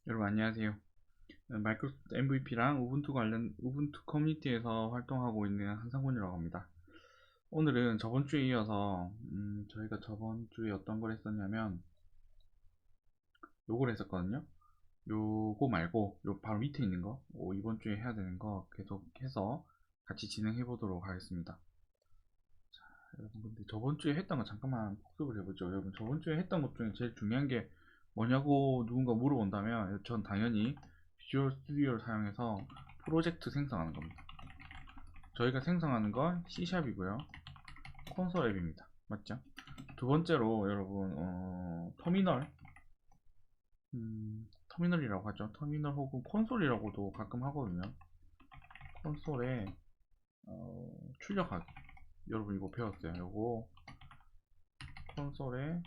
여러분 안녕하세요. 마이크로소프트 MVP랑 우분투 관련 우분투 커뮤니티에서 활동하고 있는 한상훈이라고 합니다. 오늘은 저번 주에 이어서 저희가 저번 주에 어떤 걸 했었냐면 요걸 했었거든요. 요거 말고 요 바로 밑에 있는 거 이번 주에 해야 되는 거 계속 해서 같이 진행해 보도록 하겠습니다. 자, 여러분 근데 저번 주에 했던 거 잠깐만 복습을 해보죠. 여러분 저번 주에 했던 것 중에 제일 중요한 게 뭐냐고 누군가 물어본다면 전 당연히 비주얼 스튜디오를 사용해서 프로젝트 생성하는 겁니다. 저희가 생성하는 건 C샵이고요. 콘솔 앱입니다. 맞죠? 두 번째로 여러분 터미널이라고 하죠. 터미널 혹은 콘솔이라고도 가끔 하거든요. 콘솔에 출력하기. 여러분 이거 배웠어요. 이거 콘솔에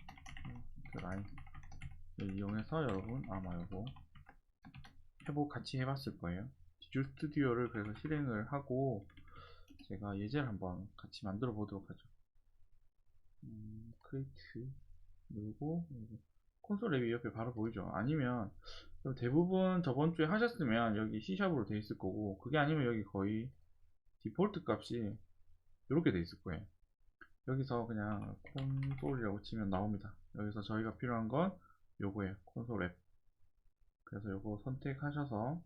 라인 이용해서 여러분 아마 이거 같이 해봤을 거예요. 비주얼 스튜디오를 그래서 실행을 하고 제가 예제를 한번 같이 만들어 보도록 하죠. 크리에이트 누르고 콘솔 앱이 옆에 바로 보이죠. 아니면 대부분 저번 주에 하셨으면 여기 C샵으로 돼 있을 거고, 그게 아니면 여기 거의 디폴트 값이 이렇게 돼 있을 거예요. 여기서 그냥 콘솔이라고 치면 나옵니다. 여기서 저희가 필요한 건 요거예요. 콘솔 앱. 그래서 요거 선택하셔서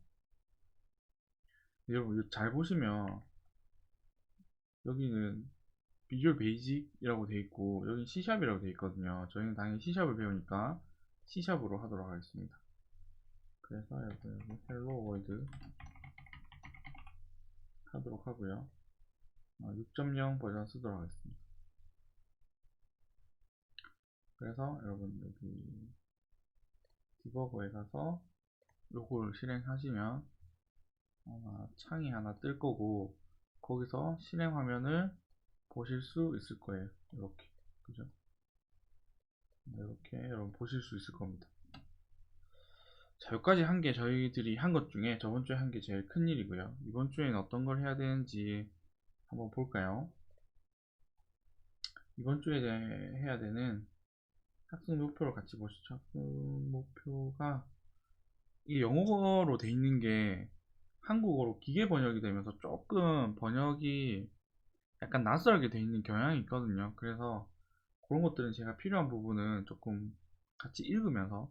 여러분 잘 보시면 여기는 비주얼 베이직이라고 돼 있고 여기 C샵이라고 돼 있거든요. 저희는 당연히 C샵을 배우니까 C샵으로 하도록 하겠습니다. 그래서 여기 헬로 월드 하도록 하고요. 6.0 버전 쓰도록 하겠습니다. 그래서 여러분 여기 디버거에 가서 요걸 실행하시면 아마 창이 하나 뜰 거고 거기서 실행 화면을 보실 수 있을 거예요. 이렇게 그죠? 이렇게 여러분 보실 수 있을 겁니다. 자, 여기까지 한 게 저희들이 한 것 중에 저번 주에 한 게 제일 큰 일이고요. 이번 주에는 어떤 걸 해야 되는지 한번 볼까요? 이번 주에 해야 되는 학습 목표를 같이 보시죠. 학습 목표가 이게 영어로 돼 있는 게 한국어로 기계 번역이 되면서 조금 번역이 약간 낯설게 돼 있는 경향이 있거든요. 그래서 그런 것들은 제가 필요한 부분은 조금 같이 읽으면서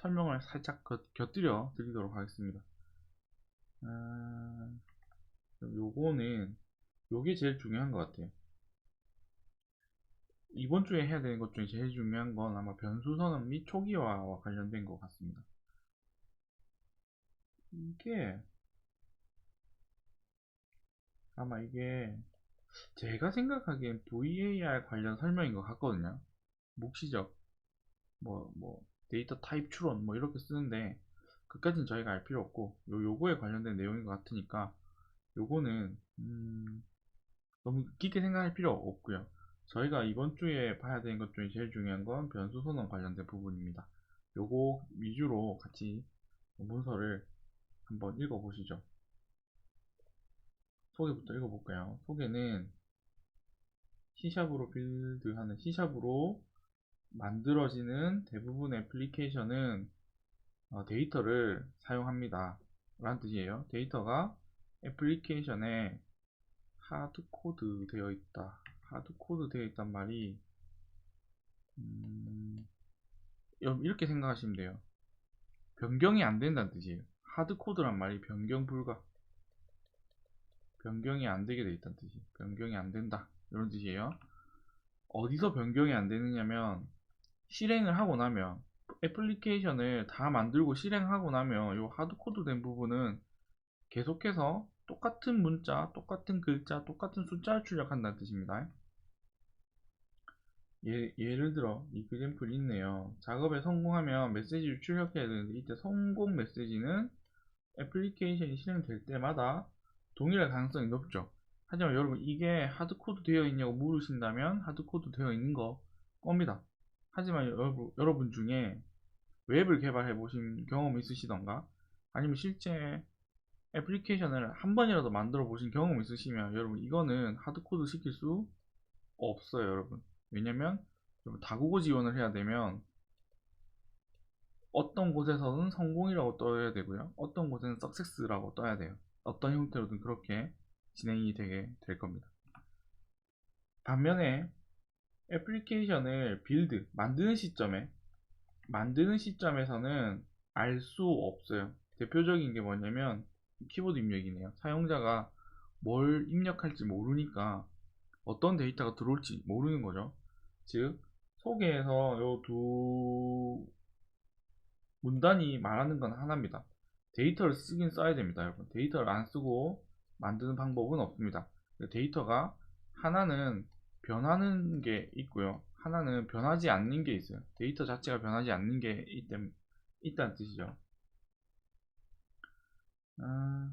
설명을 살짝 곁들여 드리도록 하겠습니다. 아, 요거는 요게 제일 중요한 것 같아요. 이번 주에 해야 되는 것 중에 제일 중요한 건 아마 변수 선언 및 초기화와 관련된 것 같습니다. 이게 아마 이게 제가 생각하기엔 VAR 관련 설명인 것 같거든요. 묵시적 데이터 타입 추론 이렇게 쓰는데 그까진 저희가 알 필요 없고 요거에 관련된 내용인 것 같으니까 요거는 너무 깊게 생각할 필요 없고요. 저희가 이번 주에 봐야 되는 것 중에 제일 중요한 건 변수 선언 관련된 부분입니다. 요거 위주로 같이 문서를 한번 읽어보시죠. 소개부터 읽어볼까요? 소개는 C샵으로 빌드하는 C샵으로 만들어지는 대부분 애플리케이션은 데이터를 사용합니다 라는 뜻이에요. 데이터가 애플리케이션에 하드코드 되어 있다. 하드코드 되어 있단 말이 이렇게 생각하시면 돼요. 변경이 안 된다는 뜻이에요. 하드코드란 말이 변경 불가, 변경이 안 되게 되어 있다는 뜻이에요. 변경이 안 된다 이런 뜻이에요. 어디서 변경이 안 되느냐면 실행을 하고 나면 애플리케이션을 다 만들고 실행하고 나면 이 하드코드 된 부분은 계속해서 똑같은 문자, 똑같은 글자, 똑같은 숫자를 출력한다는 뜻입니다. 예를 들어 이 그램플이 있네요. 작업에 성공하면 메시지를 출력해야 되는데 이때 성공 메시지는 애플리케이션이 실행될 때마다 동일할 가능성이 높죠. 하지만 여러분 이게 하드코드 되어 있냐고 물으신다면 하드코드 되어 있는 겁니다. 하지만 여러분 중에 웹을 개발해 보신 경험이 있으시던가 아니면 실제 애플리케이션을 한 번이라도 만들어 보신 경험이 있으시면 여러분 이거는 하드코드 시킬 수 없어요 여러분. 왜냐면 다국어 지원을 해야 되면 어떤 곳에서는 성공이라고 떠야 되고요. 어떤 곳에는 success라고 떠야 돼요. 어떤 형태로든 그렇게 진행이 되게 될 겁니다. 반면에 애플리케이션을 만드는 시점에서는 알 수 없어요. 대표적인 게 뭐냐면 키보드 입력이네요. 사용자가 뭘 입력할지 모르니까 어떤 데이터가 들어올지 모르는 거죠. 즉 소개에서 요 두 문단이 말하는 건 하나입니다. 데이터를 쓰긴 써야 됩니다, 여러분. 데이터를 안 쓰고 만드는 방법은 없습니다. 데이터가 하나는 변하는 게 있고요. 하나는 변하지 않는 게 있어요. 데이터 자체가 변하지 않는 게 있다는 뜻이죠. 아,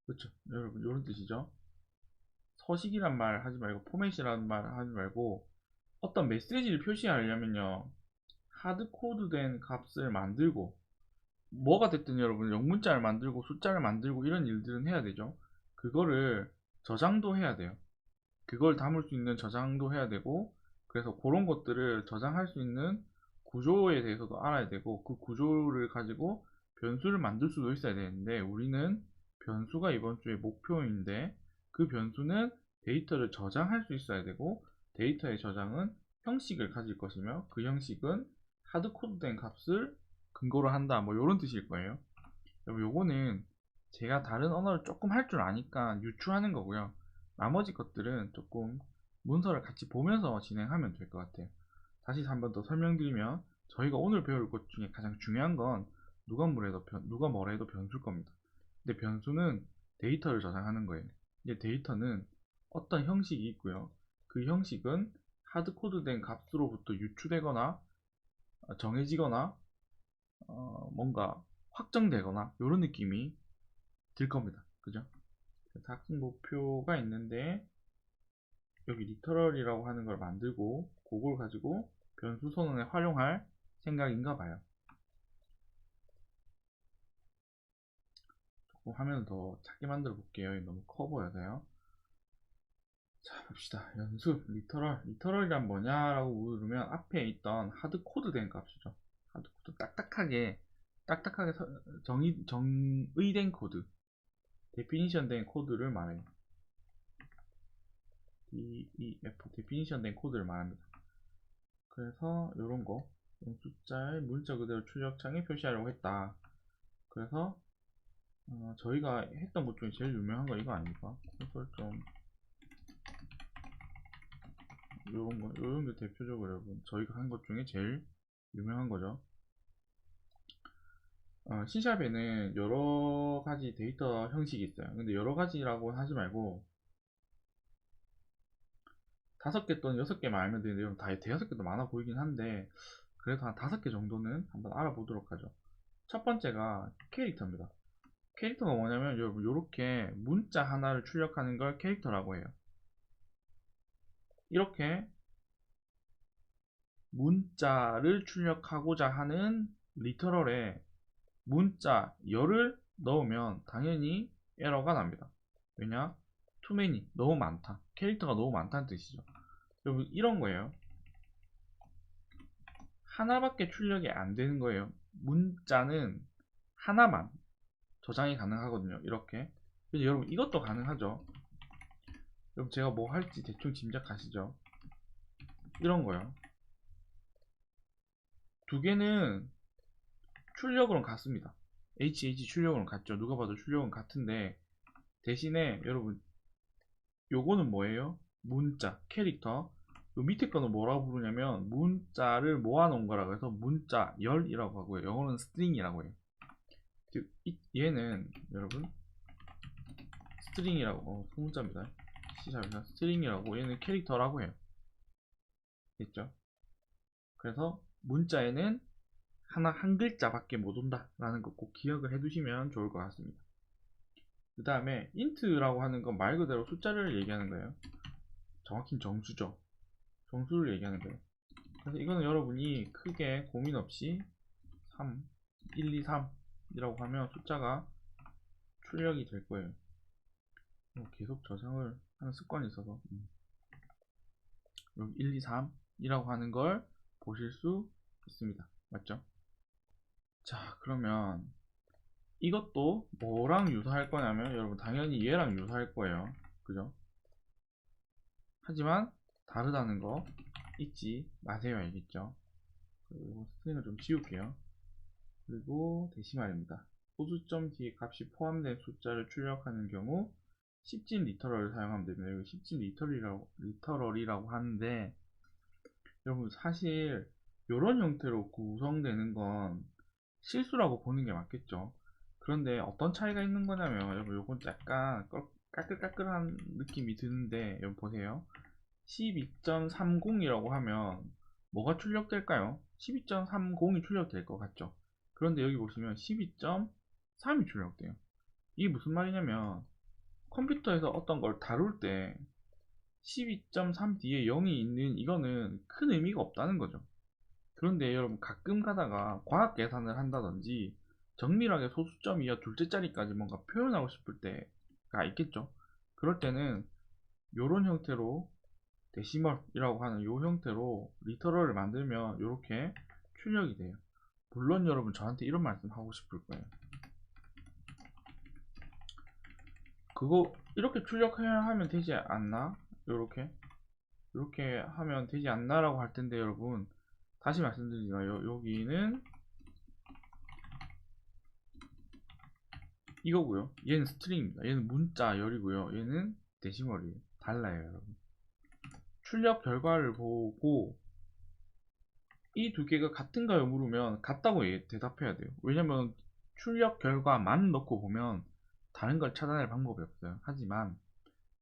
그렇죠. 여러분, 이런 뜻이죠. 서식이란 말 하지 말고 포맷이라는 말 하지 말고 어떤 메시지를 표시하려면요. 하드코드된 값을 만들고 뭐가 됐든 여러분 영문자를 만들고 숫자를 만들고 이런 일들은 해야 되죠. 그거를 저장도 해야 돼요. 그걸 담을 수 있는 저장도 해야 되고 그래서 그런 것들을 저장할 수 있는 구조에 대해서도 알아야 되고 그 구조를 가지고 변수를 만들 수도 있어야 되는데 우리는 변수가 이번 주에 목표인데 그 변수는 데이터를 저장할 수 있어야 되고 데이터의 저장은 형식을 가질 것이며 그 형식은 하드코드된 값을 근거로 한다 뭐 이런 뜻일 거예요. 요거는 제가 다른 언어를 조금 할 줄 아니까 유추하는 거고요. 나머지 것들은 조금 문서를 같이 보면서 진행하면 될 것 같아요. 다시 한 번 더 설명드리면 저희가 오늘 배울 것 중에 가장 중요한 건 누가 뭐라 해도 변수일 겁니다. 근데 변수는 데이터를 저장하는 거예요. 이제 데이터는 어떤 형식이 있고요. 그 형식은 하드코드된 값으로부터 유추되거나 정해지거나 뭔가 확정되거나 이런 느낌이 들 겁니다. 그죠? 학습 목표가 있는데 여기 리터럴이라고 하는 걸 만들고 그걸 가지고 변수 선언에 활용할 생각인가 봐요. 조금 화면을 더 작게 만들어 볼게요. 너무 커 보여서요. 자 봅시다. 연수 리터럴이란 뭐냐라고 물으면 앞에 있던 하드코드된 값이죠. 하드코드 딱딱하게 정의된 코드 데피니션 된 코드를 말해요. DEF 데피니션 된 코드를 말합니다. 그래서 이런 거 숫자의 문자 그대로 출력창에 표시하려고 했다. 그래서 저희가 했던 것 중에 제일 유명한 거 이거 아닙니까? 콘솔 이런 게 대표적으로 여러분 저희가 한 것 중에 제일 유명한 거죠. C샵에는 여러 가지 데이터 형식이 있어요. 근데 여러 가지라고 하지 말고 5개 또는 6개만 알면 되는데 여러분 다 대여섯 개도 많아 보이긴 한데 그래도 한 5개 정도는 한번 알아보도록 하죠. 첫 번째가 캐릭터입니다. 캐릭터가 뭐냐면 여러분 이렇게 문자 하나를 출력하는 걸 캐릭터라고 해요. 이렇게 문자를 출력하고자 하는 리터럴에 문자 열을 넣으면 당연히 에러가 납니다. 왜냐? too many 너무 많다. 캐릭터가 너무 많다는 뜻이죠. 여러분 이런 거예요. 하나밖에 출력이 안 되는 거예요. 문자는 하나만 저장이 가능하거든요. 이렇게. 근데 여러분 이것도 가능하죠. 여러분 제가 뭐 할지 대충 짐작하시죠? 이런 거요. 두 개는 출력으로는 같습니다. HH 출력으로는 같죠. 누가 봐도 출력은 같은데 대신에 여러분 요거는 뭐예요? 문자, 캐릭터. 요 밑에 거는 뭐라고 부르냐면 문자를 모아놓은 거라고 해서 문자 열이라고 하고요. 영어는 스트링이라고 해요. 즉 얘는 여러분 스트링이라고 소문자입니다. C샵에서 스트링이라고 얘는 캐릭터라고 해요. 됐죠? 그래서 문자에는 한 글자밖에 못 온다 라는 거 꼭 기억을 해 두시면 좋을 것 같습니다. 그 다음에 int라고 하는 건 말 그대로 숫자를 얘기하는 거예요. 정확히는 정수죠. 정수를 얘기하는 거예요. 그래서 이거는 여러분이 크게 고민 없이 3, 1, 2, 3 이라고 하면 숫자가 출력이 될 거예요. 계속 저장을 하는 습관이 있어서 여기 1, 2, 3 이라고 하는 걸 보실 수 있습니다. 맞죠? 자, 그러면 이것도 뭐랑 유사할 거냐면 여러분 당연히 얘랑 유사할 거예요. 그죠? 하지만 다르다는 거 잊지 마세요. 알겠죠? 그리고 스트링을 좀 지울게요. 그리고 데시말입니다. 소수점 뒤에 값이 포함된 숫자를 출력하는 경우 10진 리터럴을 사용하면 됩니다. 여기 10진 리터럴이라고 하는데 여러분 사실 이런 형태로 구성되는 건 실수라고 보는 게 맞겠죠. 그런데 어떤 차이가 있는 거냐면 여러분 요건 약간 까끌까끌한 느낌이 드는데 여러분 보세요. 12.30이라고 하면 뭐가 출력될까요? 12.30이 출력될 것 같죠. 그런데 여기 보시면 12.3이 출력돼요. 이게 무슨 말이냐면 컴퓨터에서 어떤 걸 다룰 때 12.3 뒤에 0이 있는 이거는 큰 의미가 없다는 거죠. 그런데 여러분 가끔 가다가 과학 계산을 한다든지 정밀하게 소수점 이하 둘째 자리까지 뭔가 표현하고 싶을 때가 있겠죠. 그럴 때는 이런 형태로 데시멀이라고 하는 이 형태로 리터럴을 만들면 이렇게 출력이 돼요. 물론 여러분 저한테 이런 말씀 하고 싶을 거예요. 그거 이렇게 출력해야 하면 되지 않나? 이렇게 하면 되지 않나 라고 할 텐데 여러분 다시 말씀드리지만 여기는 이거고요. 얘는 스트링입니다. 얘는 문자 열이고요. 얘는 데시멀이에요. 달라요, 여러분. 출력 결과를 보고 이 두 개가 같은가요? 물으면 같다고 대답해야 돼요. 왜냐면 출력 결과만 넣고 보면 다른 걸 찾아낼 방법이 없어요. 하지만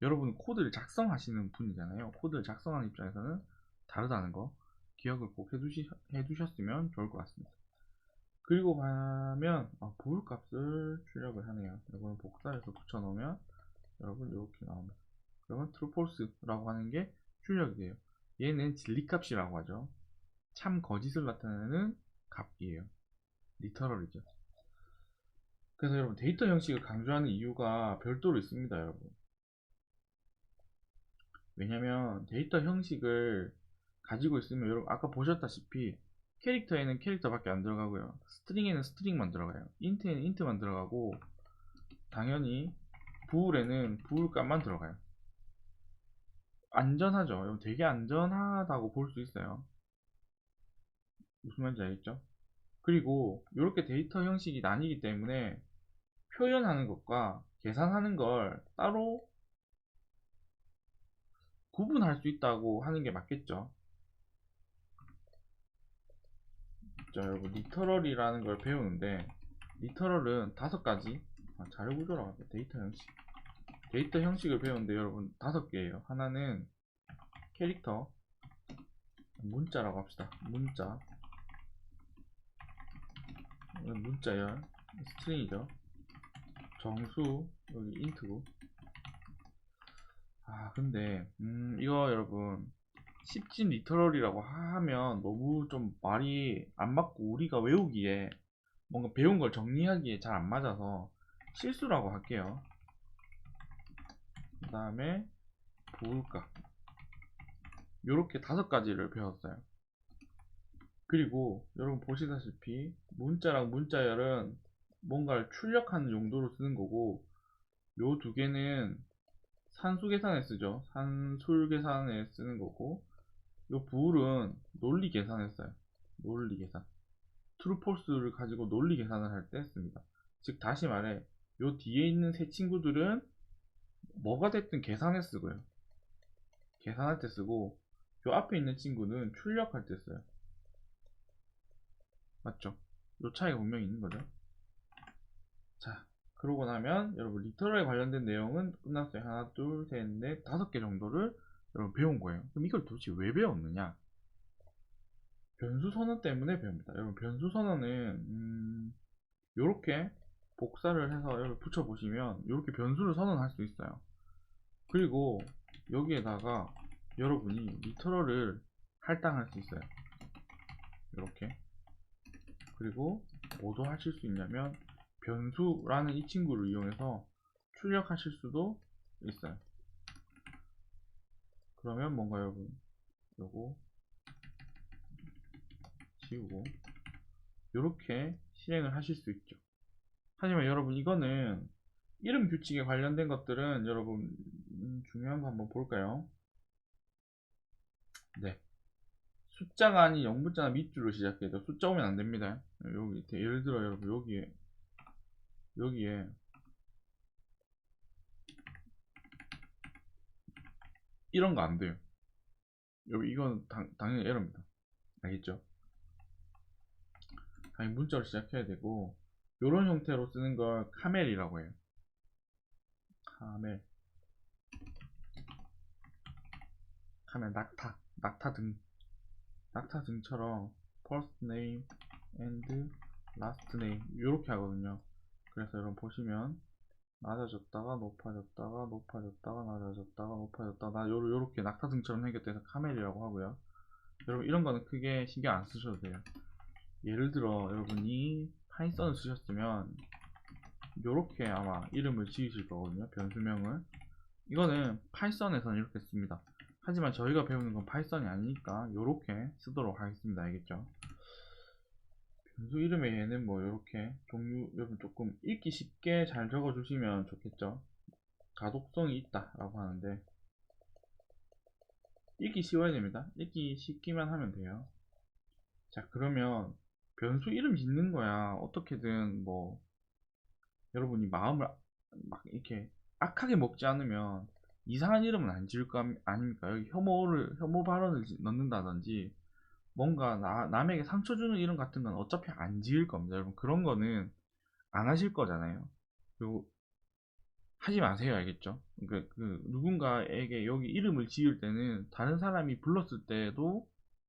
여러분 코드를 작성하시는 분이잖아요. 코드를 작성하는 입장에서는 다르다는 거 기억을 꼭 해두셨으면 좋을 것 같습니다. 그리고 가면 부울값을 출력을 하네요. 이거는 복사해서 붙여놓으면 여러분 이렇게 나옵니다. 그러면 true false라고 하는 게 출력이 돼요. 얘는 진리값이라고 하죠. 참 거짓을 나타내는 값이에요. 리터럴이죠. 그래서 여러분 데이터 형식을 강조하는 이유가 별도로 있습니다, 여러분. 왜냐면 데이터 형식을 가지고 있으면 여러분 아까 보셨다시피 캐릭터에는 캐릭터밖에 안 들어가고요. 스트링에는 스트링만 들어가요. 인트에는 인트만 들어가고 당연히 부울에는 부울값만 들어가요. 안전하죠. 되게 안전하다고 볼 수 있어요. 무슨 말인지 알겠죠? 그리고 이렇게 데이터 형식이 나뉘기 때문에 표현하는 것과 계산하는 걸 따로 구분할 수 있다고 하는 게 맞겠죠. 자, 여러분 리터럴이라는 걸 배우는데 리터럴은 5가지 자료 구조라고 합니다. 데이터 형식을 배우는데 여러분 5개예요. 하나는 캐릭터 문자라고 합시다. 문자열 스트링이죠. 정수 여기 인트고 근데 이거 여러분 10진 리터럴이라고 하면 너무 좀 말이 안 맞고 우리가 외우기에 뭔가 배운 걸 정리하기에 잘 안 맞아서 실수라고 할게요. 그 다음에 부울값 요렇게 5가지를 배웠어요. 그리고 여러분 보시다시피 문자랑 문자열은 뭔가를 출력하는 용도로 쓰는 거고 요 두 개는 산수 계산에 쓰죠. 산술 계산에 쓰는 거고 요 부울은 논리 계산에 써요. 논리 계산 트루 폴스를 가지고 논리 계산을 할 때 씁니다. 즉 다시 말해 요 뒤에 있는 세 친구들은 뭐가 됐든 계산에 쓰고요. 계산할 때 쓰고 요 앞에 있는 친구는 출력할 때 써요. 맞죠? 요 차이가 분명히 있는 거죠. 자, 그러고 나면 여러분 리터럴에 관련된 내용은 끝났어요. 하나, 둘, 셋, 넷, 5개 정도를 여러분 배운 거예요. 그럼 이걸 도대체 왜 배웠느냐? 변수 선언 때문에 배웁니다. 여러분 변수 선언은 이렇게 복사를 해서 여기 붙여보시면 이렇게 변수를 선언할 수 있어요. 그리고 여기에다가 여러분이 리터럴을 할당할 수 있어요. 이렇게. 그리고 뭐도 하실 수 있냐면 변수라는 이 친구를 이용해서 출력하실 수도 있어요. 그러면 뭔가 여러분 요거 지우고 이렇게 실행을 하실 수 있죠. 하지만 여러분 이거는 이름 규칙에 관련된 것들은 여러분 중요한 거 한번 볼까요? 네, 숫자가 아닌 영문자나 밑줄로 시작해도 숫자 오면 안 됩니다. 여기 예를 들어 여러분 여기에 이런 거 안 돼요. 여기 이건 당연히 에러입니다. 알겠죠? 당연히 문자로 시작해야 되고 이런 형태로 쓰는 걸 카멜이라고 해요. 카멜, 낙타 등처럼 first name and last name 이렇게 하거든요. 그래서 여러분 보시면 낮아졌다가 높아졌다가 높아졌다가 낮아졌다가 높아졌다가 요렇게 낙타 등처럼 생겼대서 카멜이라고 하고요. 여러분 이런 거는 크게 신경 안 쓰셔도 돼요. 예를 들어 여러분이 파이썬을 쓰셨으면 요렇게 아마 이름을 지으실 거거든요. 변수명을. 이거는 파이썬에서는 이렇게 씁니다. 하지만 저희가 배우는 건 파이썬이 아니니까 요렇게 쓰도록 하겠습니다. 알겠죠? 변수 이름에 얘는 뭐 요렇게 종류 여러분 조금 읽기 쉽게 잘 적어 주시면 좋겠죠. 가독성이 있다 라고 하는데 읽기 쉬워야 됩니다. 읽기 쉽기만 하면 돼요. 자, 그러면 변수 이름 짓는 거야 어떻게든 뭐 여러분이 마음을 막 이렇게 악하게 먹지 않으면 이상한 이름은 안 지을 거 아닙니까? 여기 혐오 발언을 넣는다든지 뭔가 남에게 상처 주는 이름 같은 건 어차피 안 지을 겁니다. 여러분 그런 거는 안 하실 거잖아요. 그리고 하지 마세요. 알겠죠? 그 누군가에게 여기 이름을 지을 때는 다른 사람이 불렀을 때도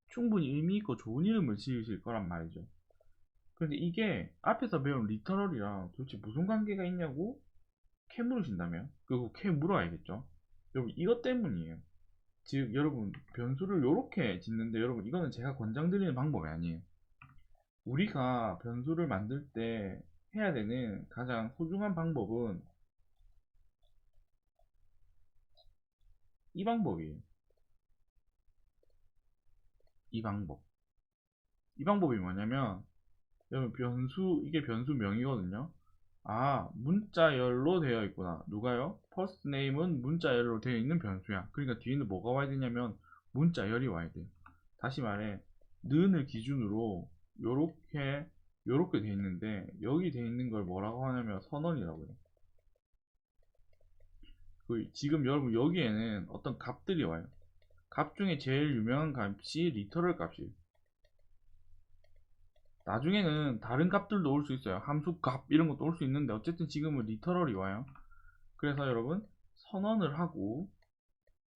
충분히 의미 있고 좋은 이름을 지으실 거란 말이죠. 그런데 이게 앞에서 배운 리터럴이랑 도대체 무슨 관계가 있냐고 캐 물으신다면 그리고 캐 물어야겠죠. 여러분 이것 때문이에요. 즉 여러분 변수를 이렇게 짓는데 여러분 이거는 제가 권장드리는 방법이 아니에요. 우리가 변수를 만들 때 해야 되는 가장 소중한 방법은 이 방법이에요. 이 방법. 이 방법이 뭐냐면 여러분 이게 변수명이거든요. 아, 문자열로 되어 있구나. 누가요? first name은 문자열로 되어 있는 변수야. 그러니까 뒤에는 뭐가 와야 되냐면 문자열이 와야 돼요. 다시 말해, 는을 기준으로 요렇게 되어 있는데 여기 되어 있는 걸 뭐라고 하냐면 선언이라고 해요. 지금 여러분 여기에는 어떤 값들이 와요. 값 중에 제일 유명한 값이 리터럴 값이에요. 나중에는 다른 값들도 올 수 있어요. 함수 값 이런 것도 올 수 있는데 어쨌든 지금은 리터럴이 와요. 그래서 여러분 선언을 하고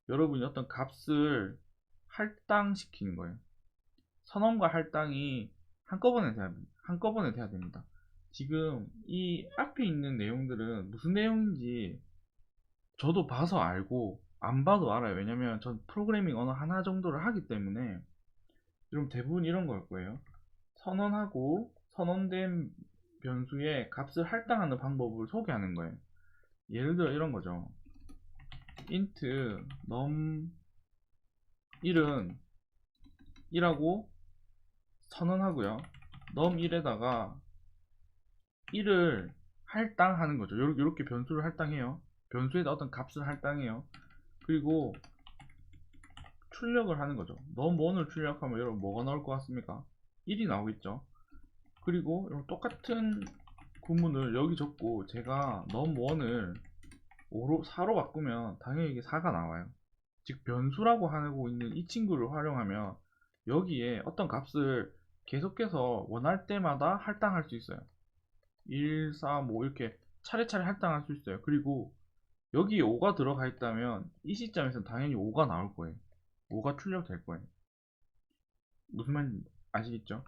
여러분이 어떤 값을 할당시키는 거예요. 선언과 할당이 한꺼번에 돼야 됩니다. 지금 이 앞에 있는 내용들은 무슨 내용인지 저도 봐서 알고 안 봐도 알아요. 왜냐면 전 프로그래밍 언어 하나 정도를 하기 때문에 여러분 대부분 이런 걸 거예요. 선언하고 선언된 변수에 값을 할당하는 방법을 소개하는 거예요. 예를 들어 이런 거죠. int num 1은 1하고 선언하고요. num 1에다가 1을 할당하는 거죠. 이렇게 변수를 할당해요. 변수에다 어떤 값을 할당해요. 그리고 출력을 하는 거죠. num 1을 출력하면 여러분 뭐가 나올 것 같습니까? 1이 나오겠죠. 그리고 똑같은 구문을 여기 적고 제가 num 1을 4로 바꾸면 당연히 이게 4가 나와요. 즉 변수라고 하고 있는 이 친구를 활용하면 여기에 어떤 값을 계속해서 원할 때마다 할당할 수 있어요. 1, 4, 뭐 이렇게 차례차례 할당할 수 있어요. 그리고 여기에 5가 들어가 있다면 이 시점에서 당연히 5가 나올 거예요. 5가 출력될 거예요. 무슨 말인지 아시겠죠?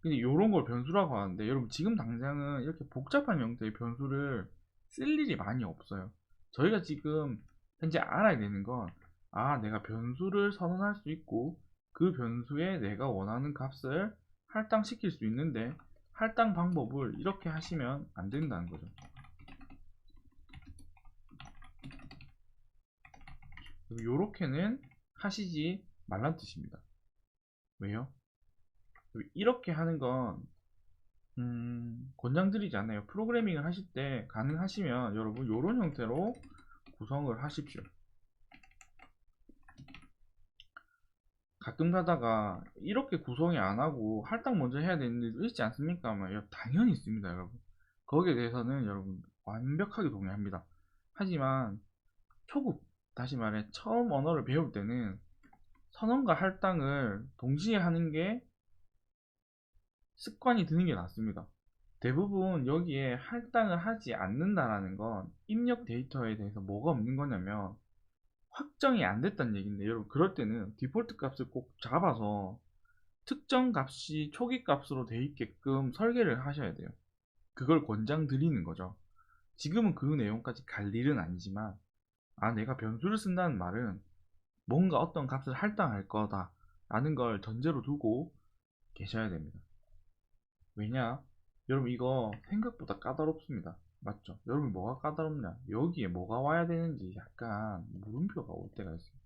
근데 이런 걸 변수라고 하는데 여러분 지금 당장은 이렇게 복잡한 형태의 변수를 쓸 일이 많이 없어요. 저희가 지금 현재 알아야 되는 건 내가 변수를 선언할 수 있고 그 변수에 내가 원하는 값을 할당시킬 수 있는데 할당 방법을 이렇게 하시면 안 된다는 거죠. 요렇게는 하시지 말란 뜻입니다. 왜요? 이렇게 하는 건 권장드리지 않아요. 프로그래밍을 하실 때 가능하시면 여러분 이런 형태로 구성을 하십시오. 가끔 가다가 이렇게 구성이 안 하고 할당 먼저 해야 되는 일도 있지 않습니까? 당연히 있습니다, 여러분. 거기에 대해서는 여러분 완벽하게 동의합니다. 하지만 초급, 다시 말해 처음 언어를 배울 때는 선언과 할당을 동시에 하는 게 습관이 드는 게 낫습니다. 대부분 여기에 할당을 하지 않는다라는 건 입력 데이터에 대해서 뭐가 없는 거냐면 확정이 안 됐다는 얘기인데, 여러분 그럴 때는 디폴트 값을 꼭 잡아서 특정 값이 초기 값으로 돼 있게끔 설계를 하셔야 돼요. 그걸 권장드리는 거죠. 지금은 그 내용까지 갈 일은 아니지만, 내가 변수를 쓴다는 말은 뭔가 어떤 값을 할당할 거다 라는 걸 전제로 두고 계셔야 됩니다. 왜냐? 여러분 이거 생각보다 까다롭습니다. 맞죠? 여러분 뭐가 까다롭냐? 여기에 뭐가 와야 되는지 약간 물음표가 올 때가 있어요.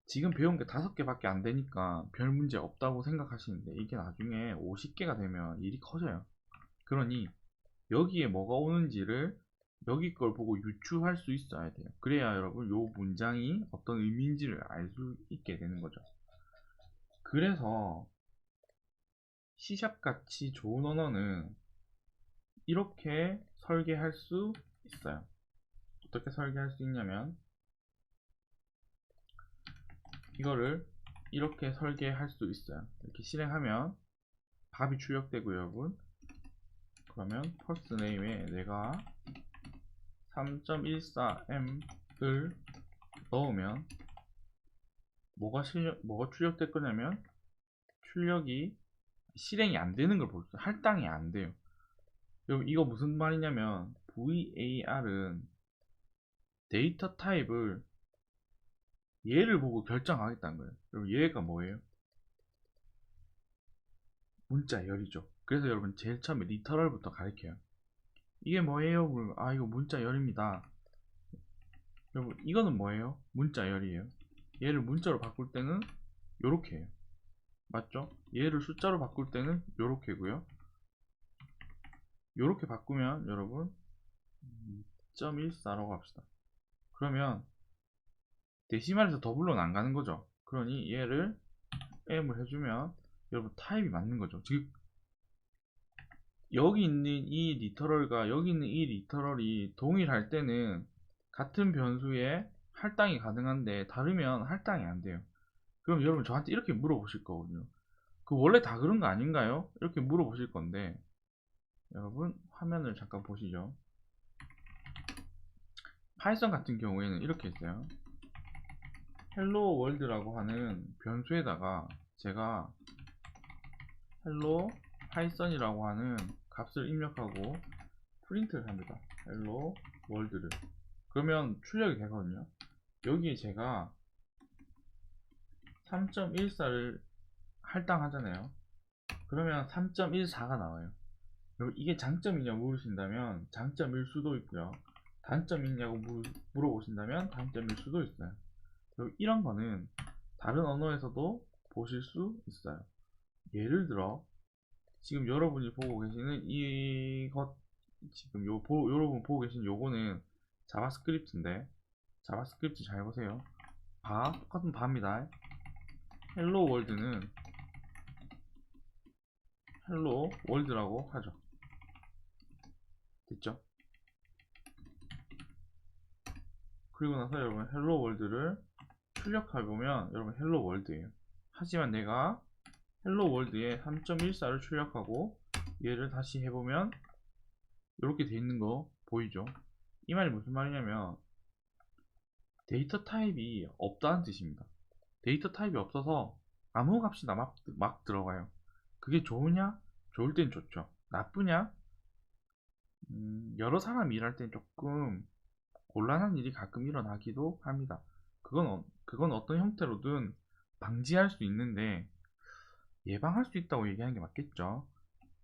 지금 배운 게 5개밖에 안 되니까 별 문제 없다고 생각하시는데, 이게 나중에 50개가 되면 일이 커져요. 그러니 여기에 뭐가 오는지를 여기 걸 보고 유추할 수 있어야 돼요. 그래야 여러분 요 문장이 어떤 의미인지를 알 수 있게 되는 거죠. 그래서 C샵 같이 좋은 언어는 이렇게 설계할 수 있어요. 어떻게 설계할 수 있냐면 이거를 이렇게 설계할 수 있어요. 이렇게 실행하면 답이 출력되고요, 여러분. 그러면 first name에 내가 3.14m을 넣으면 뭐가 출력될 거냐면 출력이 실행이 안 되는 걸 볼 수 있어요. 할당이 안 돼요. 여러분 이거 무슨 말이냐면 var은 데이터 타입을 얘를 보고 결정하겠다는 거예요. 여러분 얘가 뭐예요? 문자열이죠. 그래서 여러분 제일 처음에 리터럴부터 가르쳐요. 이게 뭐예요? 이거 문자열입니다. 여러분 이거는 뭐예요? 문자열이에요. 얘를 문자로 바꿀 때는 요렇게 해요. 맞죠? 얘를 숫자로 바꿀 때는 요렇게고요. 요렇게 바꾸면 여러분 2.14라고 합시다. 그러면 데시말에서 더블로는 안 가는 거죠. 그러니 얘를 m을 해주면 여러분 타입이 맞는 거죠. 즉 여기 있는 이 리터럴과 여기 있는 이 리터럴이 동일할 때는 같은 변수에 할당이 가능한데 다르면 할당이 안 돼요. 그럼 여러분 저한테 이렇게 물어보실 거거든요. 그 원래 다 그런 거 아닌가요? 이렇게 물어보실 건데, 여러분 화면을 잠깐 보시죠. 파이썬 같은 경우에는 이렇게 있어요. 헬로 월드라고 하는 변수에다가 제가 헬로 파이썬이라고 하는 값을 입력하고 프린트를 합니다. 헬로 월드를. 그러면 출력이 되거든요. 여기에 제가 3.14를 할당하잖아요. 그러면 3.14가 나와요. 이게 장점이냐 물으신다면 장점일 수도 있고요. 단점이냐고 물어보신다면 단점일 수도 있어요. 이런 거는 다른 언어에서도 보실 수 있어요. 예를 들어 지금 여러분이 보고 계시는 이것, 지금 여러분 보고 계신 요거는 자바스크립트인데, 자바스크립트 잘 보세요. 똑같은 바입니다. 헬로 월드는 헬로 월드라고 하죠. 됐죠? 그리고 나서 여러분 헬로 월드를 출력해보면 여러분 헬로 월드예요. 하지만 내가 헬로 월드에 3.14를 출력하고 얘를 다시 해보면 이렇게 돼 있는 거 보이죠? 이 말이 무슨 말이냐면 데이터 타입이 없다는 뜻입니다. 데이터 타입이 없어서 아무 값이나 막 들어가요. 그게 좋으냐? 좋을 땐 좋죠. 나쁘냐? 여러 사람 일할 땐 조금 곤란한 일이 가끔 일어나기도 합니다. 그건 어떤 형태로든 방지할 수 있는데 예방할 수 있다고 얘기하는 게 맞겠죠.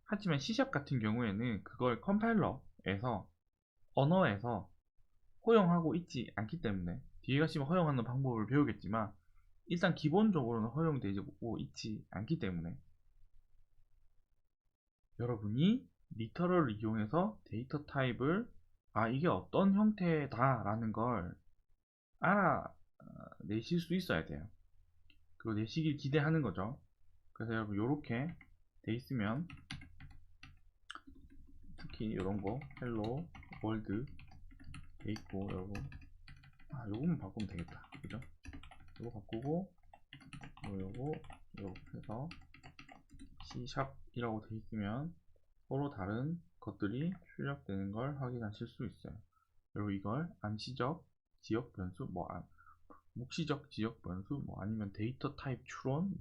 하지만 C샵 같은 경우에는 그걸 컴파일러에서 언어에서 허용하고 있지 않기 때문에 뒤에 가시면 허용하는 방법을 배우겠지만 일단 기본적으로는 허용되고 있지 않기 때문에 여러분이 리터럴을 이용해서 데이터 타입을 이게 어떤 형태다 라는 걸 알아내실 수 있어야 돼요. 그리고 내시길 기대하는 거죠. 그래서 여러분 요렇게 돼 있으면 특히 이런 거 헬로 월드 돼 있고 여러분 요거만 바꾸면 되겠다. 그죠? 요거 바꾸고 요거 이렇게 해서 C샵이라고 돼 있으면 서로 다른 것들이 출력되는 걸 확인하실 수 있어요. 그리고 이걸 암시적 지역 변수 묵시적 지역 변수 아니면 데이터 타입 추론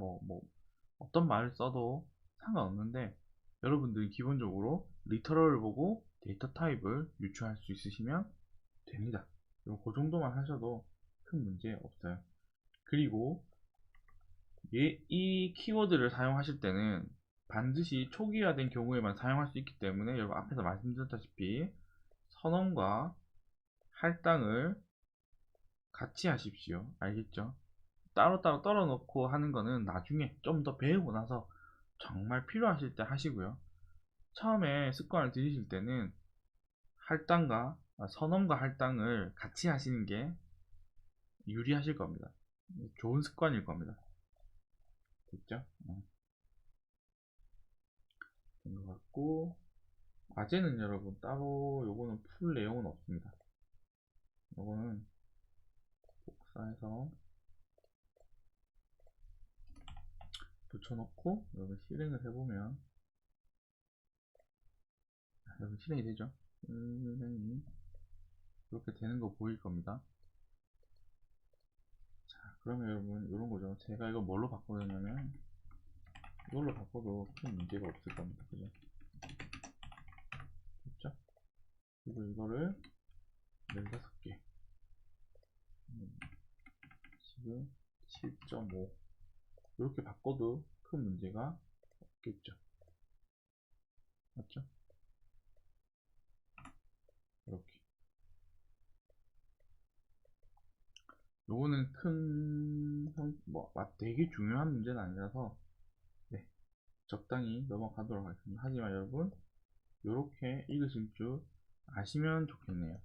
어떤 말을 써도 상관없는데 여러분들이 기본적으로 리터럴을 보고 데이터 타입을 유추할 수 있으시면 됩니다. 그 정도만 하셔도 큰 문제 없어요. 그리고 이 키워드를 사용하실 때는 반드시 초기화된 경우에만 사용할 수 있기 때문에 여러분 앞에서 말씀드렸다시피 선언과 할당을 같이 하십시오. 알겠죠? 따로따로 떨어놓고 하는 거는 나중에 좀 더 배우고 나서 정말 필요하실 때 하시고요. 처음에 습관을 들이실 때는 선언과 할당을 같이 하시는 게 유리하실 겁니다. 좋은 습관일 겁니다. 됐죠? 된 것 같고 과제는 여러분 따로 요거는 풀 내용은 없습니다. 요거는 복사해서 붙여놓고 여러분 실행을 해보면 여러분 실행이 되죠? 실행이 이렇게 되는 거 보일 겁니다. 자, 그러면 여러분 이런 거죠. 제가 이거 뭘로 바꿔놨냐면 이걸로 바꿔도 큰 문제가 없을 겁니다. 그죠? 됐죠? 그리고 이거를 15개 지금 7.5 이렇게 바꿔도 큰 문제가 없겠죠. 맞죠? 이렇게 요거는 되게 중요한 문제는 아니라서 네, 적당히 넘어가도록 하겠습니다. 하지만 여러분 요렇게 읽으실 줄 아시면 좋겠네요.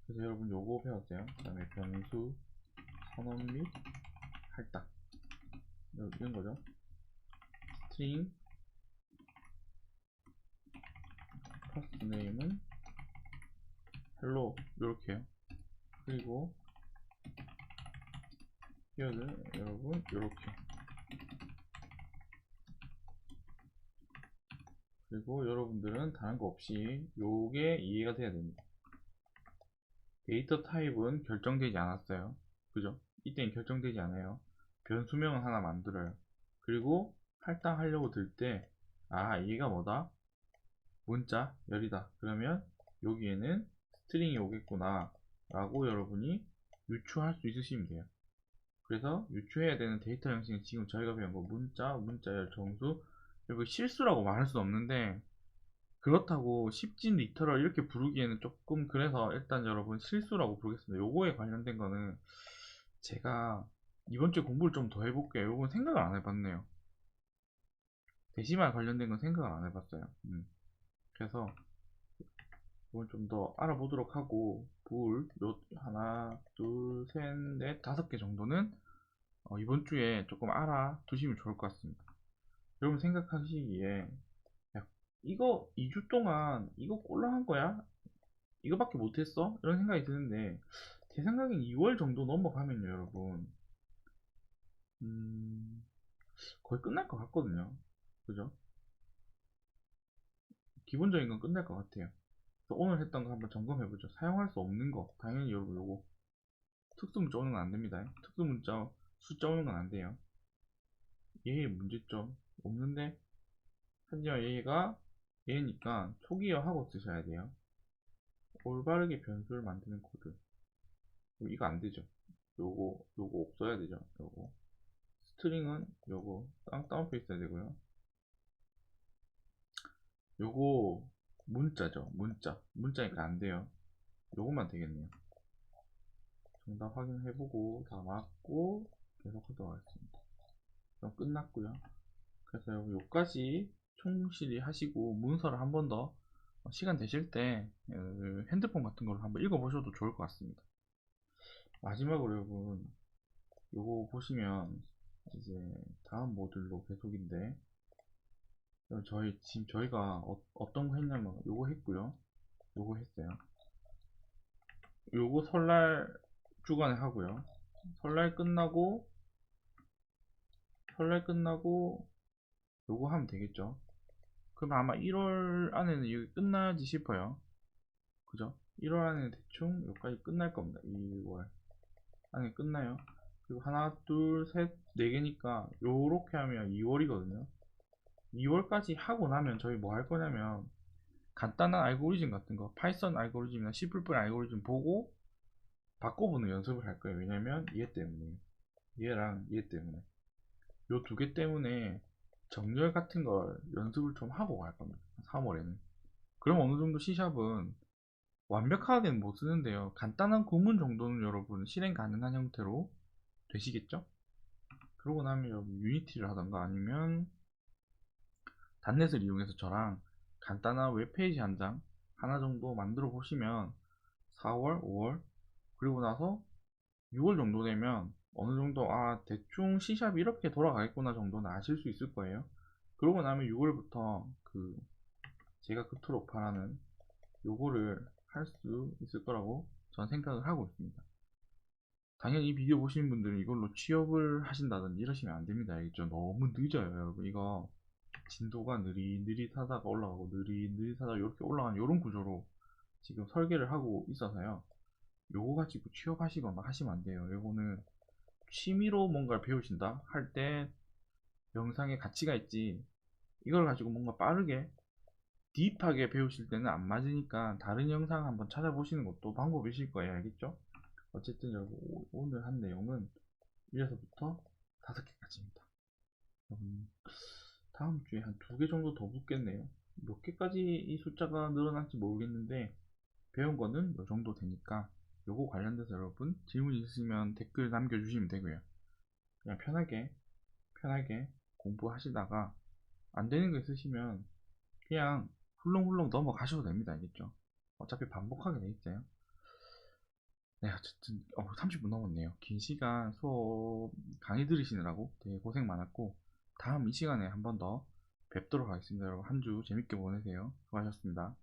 그래서 여러분 요거 배웠어요. 그 다음에 변수 선언 및 할당 이런 거죠. 스트링 퍼스트 네임은 헬로 요렇게요. 그리고 키워드 여러분 요렇게 그리고 여러분들은 다른 거 없이 요게 이해가 돼야 됩니다. 데이터 타입은 결정되지 않았어요. 그죠? 이때는 결정되지 않아요. 변수명은 하나 만들어요. 그리고 할당하려고 들 때, 얘가 뭐다? 문자, 열이다. 그러면 여기에는 스트링이 오겠구나. 라고 여러분이 유추할 수 있으시면 돼요. 그래서 유추해야 되는 데이터 형식은 지금 저희가 배운 거 문자, 문자열, 정수, 그리고 실수라고 말할 수 없는데, 그렇다고 10진 리터럴 이렇게 부르기에는 조금 그래서 일단 여러분 실수라고 부르겠습니다. 요거에 관련된 거는 제가 이번 주에 공부를 좀 더 해볼게요. 요건 생각을 안 해봤네요. 데시말 관련된 건 생각을 안 해봤어요. 그래서 이건 좀 더 알아보도록 하고 하나, 둘, 셋, 넷, 5개 정도는 이번 주에 조금 알아두시면 좋을 것 같습니다. 여러분 생각하시기에 야, 이거 2주 동안 이거 꼴랑한 거야? 이거밖에 못했어? 이런 생각이 드는데 제 생각엔 2월 정도 넘어가면요 여러분 거의 끝날 것 같거든요. 그죠? 기본적인 건 끝날 것 같아요. 그래서 오늘 했던 거 한번 점검해보죠. 사용할 수 없는 거 당연히 여러분 요거 특수문자 오는 건 안됩니다. 특수문자 숫자 오는 건 안돼요. 얘의 문제점 없는데 하지만 얘니까 초기화하고 쓰셔야 돼요. 올바르게 변수를 만드는 코드 이거 안되죠. 요거 없어야 되죠. 요거 스트링은 요거 다운표 있어야 되고요. 요거 문자죠. 문자니까 안 돼요. 요것만 되겠네요. 정답 확인해보고 다 맞고 계속 하도록 하겠습니다. 그럼 끝났고요. 그래서 여기까지 총실히 하시고 문서를 한 번 더 시간 되실 때 핸드폰 같은 걸로 한번 읽어보셔도 좋을 것 같습니다. 마지막으로 여러분 요거 보시면 이제 다음 모듈로 계속인데 지금 저희가 어떤 거 했냐면 요거 했고요. 요거 했어요. 요거 설날 주간에 하고요. 설날 끝나고 요거 하면 되겠죠. 그럼 아마 1월 안에는 이게 끝나지 싶어요. 그죠? 1월 안에는 대충 여기까지 끝날 겁니다. 2월 안에 끝나요. 그리고 하나, 둘, 셋, 네 개니까 요렇게 하면 2월이거든요. 2월까지 하고 나면 저희 뭐 할 거냐면 간단한 알고리즘 같은 거, 파이썬 알고리즘이나 C++ 알고리즘 보고 바꿔보는 연습을 할 거예요. 왜냐면 얘 때문에, 얘랑 얘 때문에, 요 두 개 때문에 정렬 같은 걸 연습을 좀 하고 갈 겁니다. 3월에는. 그럼 어느 정도 C샵은 완벽하게는 못 쓰는데요. 간단한 구문 정도는 여러분 실행 가능한 형태로 되시겠죠? 그러고 나면 여러분 유니티를 하던가 아니면 단넷을 이용해서 저랑 간단한 웹페이지 한 장 하나 정도 만들어 보시면 4월, 5월 그리고 나서 6월 정도 되면 어느 정도 대충 C샵이 이렇게 돌아가겠구나 정도는 아실 수 있을 거예요. 그러고 나면 6월부터 제가 그토록 바라는 요거를 할 수 있을 거라고 전 생각을 하고 있습니다. 당연히 이 비디오 보시는 분들은 이걸로 취업을 하신다든지 이러시면 안 됩니다. 알겠죠? 너무 늦어요, 여러분. 이거 진도가 느릿느릿하다가 올라가고 느릿느릿하다가 이렇게 올라가는 이런 구조로 지금 설계를 하고 있어서요. 요거 가지고 취업하시거나 하시면 안 돼요. 요거는 취미로 뭔가를 배우신다 할 때 영상에 가치가 있지, 이걸 가지고 뭔가 빠르게 딥하게 배우실 때는 안 맞으니까 다른 영상 한번 찾아보시는 것도 방법이실 거예요. 알겠죠? 어쨌든 여러분 오늘 한 내용은 1에서부터 5개까지입니다. 다음 주에 한 2개 정도 더 붙겠네요. 몇 개까지 이 숫자가 늘어날지 모르겠는데 배운 거는 이 정도 되니까 요거 관련돼서 여러분 질문 있으시면 댓글 남겨주시면 되고요. 그냥 편하게 공부하시다가 안 되는 거 있으시면 그냥 훌렁훌렁 넘어가셔도 됩니다. 알겠죠? 어차피 반복하게 돼 있어요. 네, 어쨌든 30분 넘었네요. 긴 시간 수업 강의 들으시느라고 되게 고생 많았고 다음 이 시간에 한 번 더 뵙도록 하겠습니다. 여러분 한 주 재밌게 보내세요. 수고하셨습니다.